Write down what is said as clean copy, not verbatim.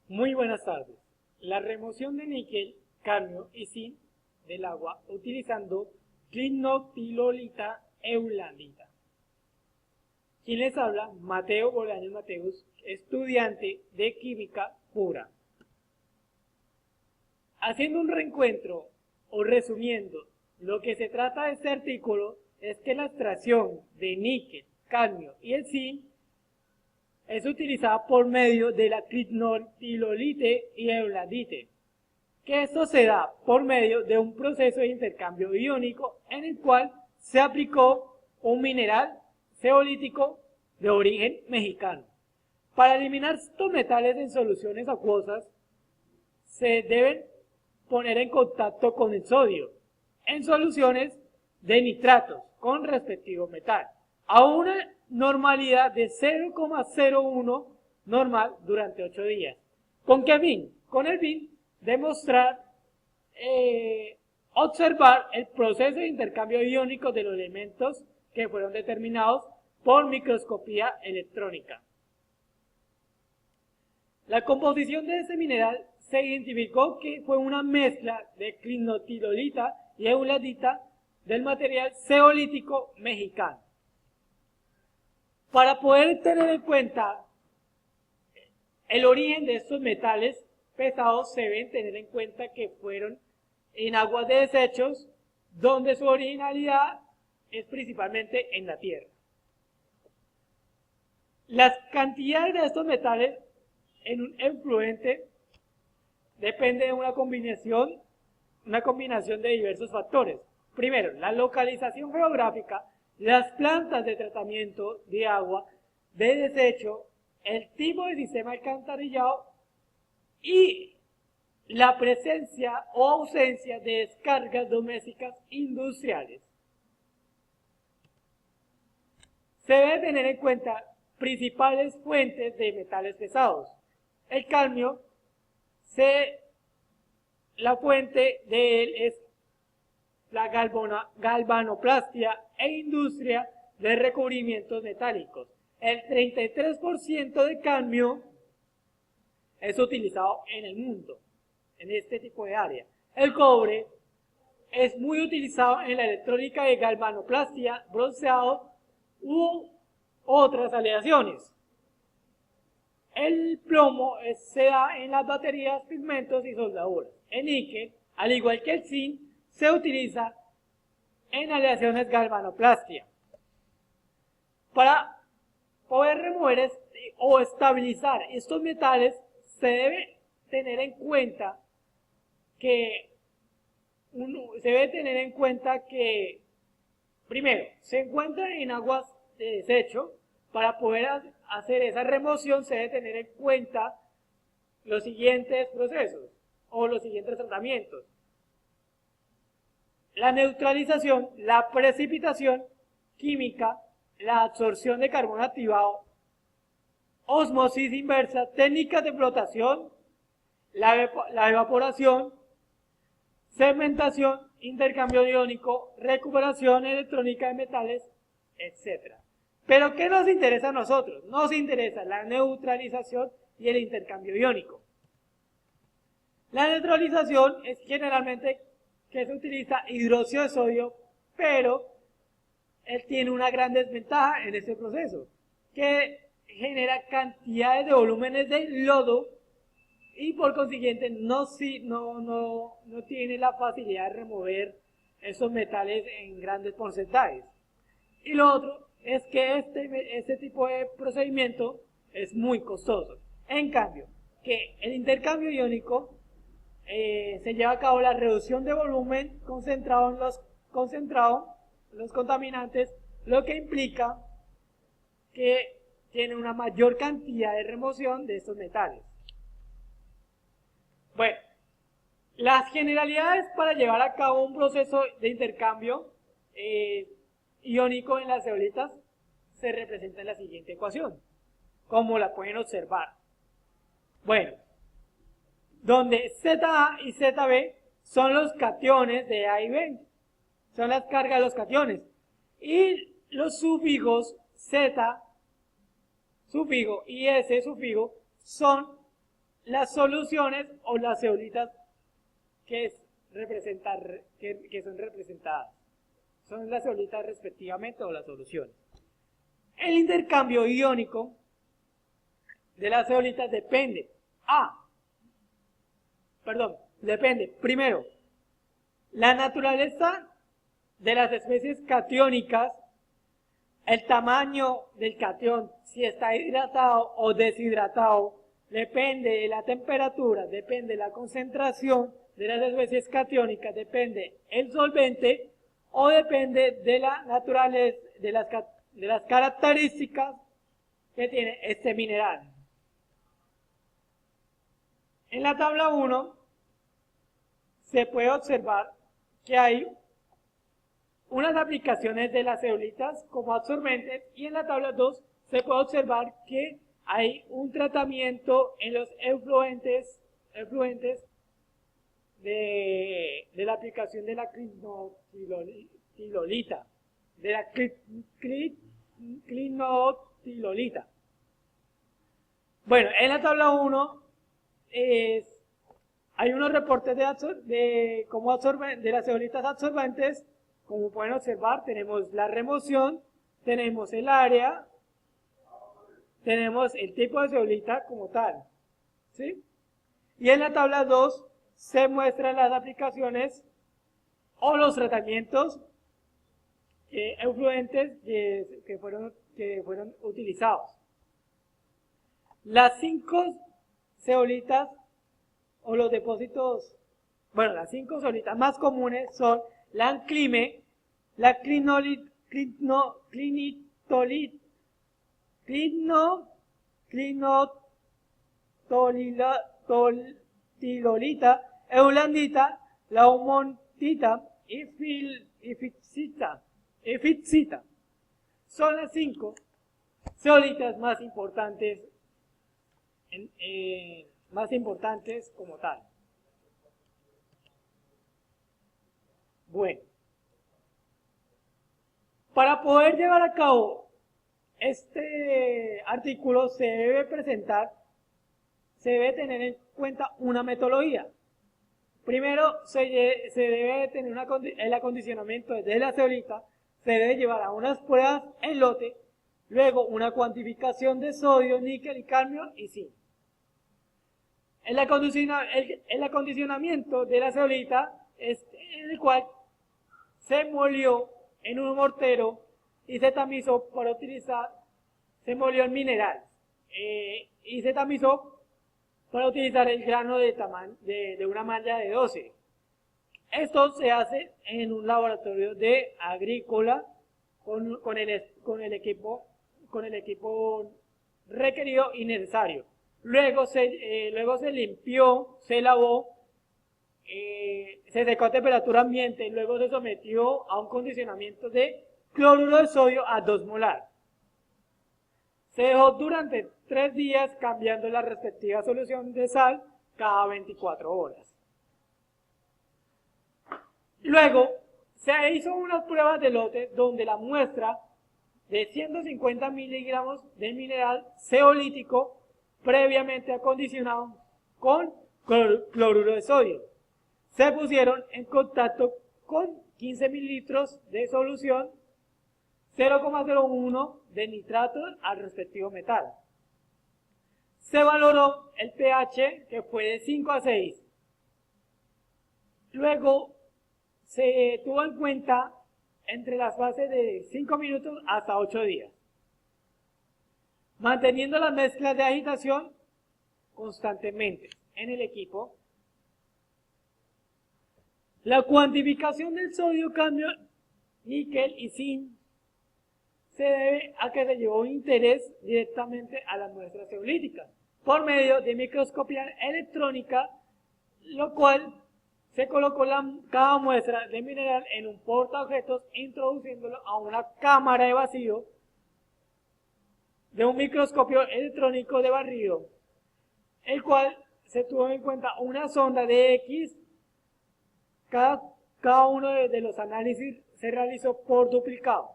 Muy buenas tardes. La remoción de níquel, cadmio y zinc del agua utilizando clinoptilolita eulandita. ¿Quién les habla? Mateo Bolaños Mateus, estudiante de química pura. Haciendo un reencuentro o resumiendo, lo que se trata de este artículo es que la extracción de níquel, cadmio y el zinc es utilizada por medio de la clinoptilolite y eulandite, que esto se da por medio de un proceso de intercambio iónico en el cual se aplicó un mineral zeolítico de origen mexicano. Para eliminar estos metales en soluciones acuosas, se deben poner en contacto con el sodio en soluciones de nitratos con respectivo metal a una normalidad de 0,01 normal durante 8 días. ¿Con qué fin? Con el fin de mostrar, observar el proceso de intercambio iónico de los elementos que fueron determinados por microscopía electrónica. La composición de ese mineral se identificó que fue una mezcla de clinoptilolita y eulandita del material zeolítico mexicano. Para poder tener en cuenta el origen de estos metales pesados, se deben tener en cuenta que fueron en aguas de desechos, donde su originalidad es principalmente en la tierra. Las cantidades de estos metales en un efluente depende de una combinación de diversos factores. Primero, la localización geográfica, las plantas de tratamiento de agua, de desecho, el tipo de sistema alcantarillado y la presencia o ausencia de descargas domésticas industriales. Se debe tener en cuenta principales fuentes de metales pesados. El cadmio, la fuente de él es la galvanoplastia e industria de recubrimientos metálicos. El 33% de cadmio es utilizado en el mundo, en este tipo de área. El cobre es muy utilizado en la electrónica de galvanoplastia, bronceado u otras aleaciones. El plomo se da en las baterías, pigmentos y soldaduras. El níquel, al igual que el zinc, se utiliza en aleaciones galvanoplastia. Para poder remover o estabilizar estos metales, se debe tener en cuenta que primero, se encuentra en aguas de desecho. Para poder hacer esa remoción se debe tener en cuenta los siguientes procesos o los siguientes tratamientos: la neutralización, la precipitación química, la absorción de carbono activado, osmosis inversa, técnicas de flotación, la evaporación, segmentación, intercambio iónico, recuperación electrónica de metales, etc. Pero ¿qué nos interesa a nosotros? Nos interesa la neutralización y el intercambio iónico. La neutralización es generalmente que se utiliza hidróxido de sodio, pero él tiene una gran desventaja en este proceso, que genera cantidades de volúmenes de lodo y por consiguiente no tiene la facilidad de remover esos metales en grandes porcentajes. Y lo otro es que este tipo de procedimiento es muy costoso. En cambio, que el intercambio iónico se lleva a cabo la reducción de volumen concentrado en los contaminantes, lo que implica que tiene una mayor cantidad de remoción de estos metales. Bueno, las generalidades para llevar a cabo un proceso de intercambio iónico en las zeolitas se representa en la siguiente ecuación, como la pueden observar. Bueno, donde ZA y ZB son los cationes de A y B, son las cargas de los cationes, y los sufijos Z, sufijo, y S, sufijo, son las soluciones o las zeolitas que son representadas. Son las zeolitas respectivamente o las soluciones. El intercambio iónico de las zeolitas depende. Depende, primero, la naturaleza de las especies catiónicas, el tamaño del catión, si está hidratado o deshidratado, depende de la temperatura, depende de la concentración de las especies catiónicas, depende el solvente o depende de la naturaleza, de las características que tiene este mineral. En la tabla 1 se puede observar que hay unas aplicaciones de las zeolitas como absorbentes y en la tabla 2 se puede observar que hay un tratamiento en los efluentes de la aplicación de la clinotilolita, Bueno, en la tabla 1 hay unos reportes de las zeolitas absorbentes. Como pueden observar, tenemos la remoción, tenemos el área, tenemos el tipo de zeolita como tal, ¿sí? Y en la tabla 2 se muestran las aplicaciones o los tratamientos efluentes que fueron utilizados. Las 5 zeolitas o los depósitos, las 5 zeolitas más comunes son la anclime, la clinotolilolita, eulandita, la aumontita y fitsita. Son las 5 zeolitas más importantes como tal. Bueno, para poder llevar a cabo este artículo se debe tener en cuenta una metodología. Primero se debe tener el acondicionamiento de la zeolita, se debe llevar a unas pruebas en lote, luego una cuantificación de sodio, níquel y cadmio y zinc. El acondicionamiento de la zeolita es en el cual se molió en un mortero y se tamizó se molió en mineral y se tamizó para utilizar el grano de una malla de 12. Esto se hace en un laboratorio de agrícola con el equipo requerido y necesario. Luego se limpió, se lavó, se secó a temperatura ambiente y luego se sometió a un condicionamiento de cloruro de sodio a 2 molar. Se dejó durante 3 días cambiando la respectiva solución de sal cada 24 horas. Luego se hizo unas pruebas de lote donde la muestra de 150 miligramos de mineral zeolítico previamente acondicionado con cloruro de sodio se pusieron en contacto con 15 mililitros de solución 0,01 de nitrato al respectivo metal. Se valoró el pH que fue de 5 a 6. Luego se tuvo en cuenta entre las fases de 5 minutos hasta 8 días, manteniendo las mezclas de agitación constantemente en el equipo. La cuantificación del sodio, cadmio, níquel y zinc se debe a que se llevó interés directamente a las muestras zeolíticas por medio de microscopía electrónica, lo cual se colocó cada muestra de mineral en un portaobjetos introduciéndolo a una cámara de vacío de un microscopio electrónico de barrido, el cual se tuvo en cuenta una sonda de X. Cada uno de los análisis se realizó por duplicado.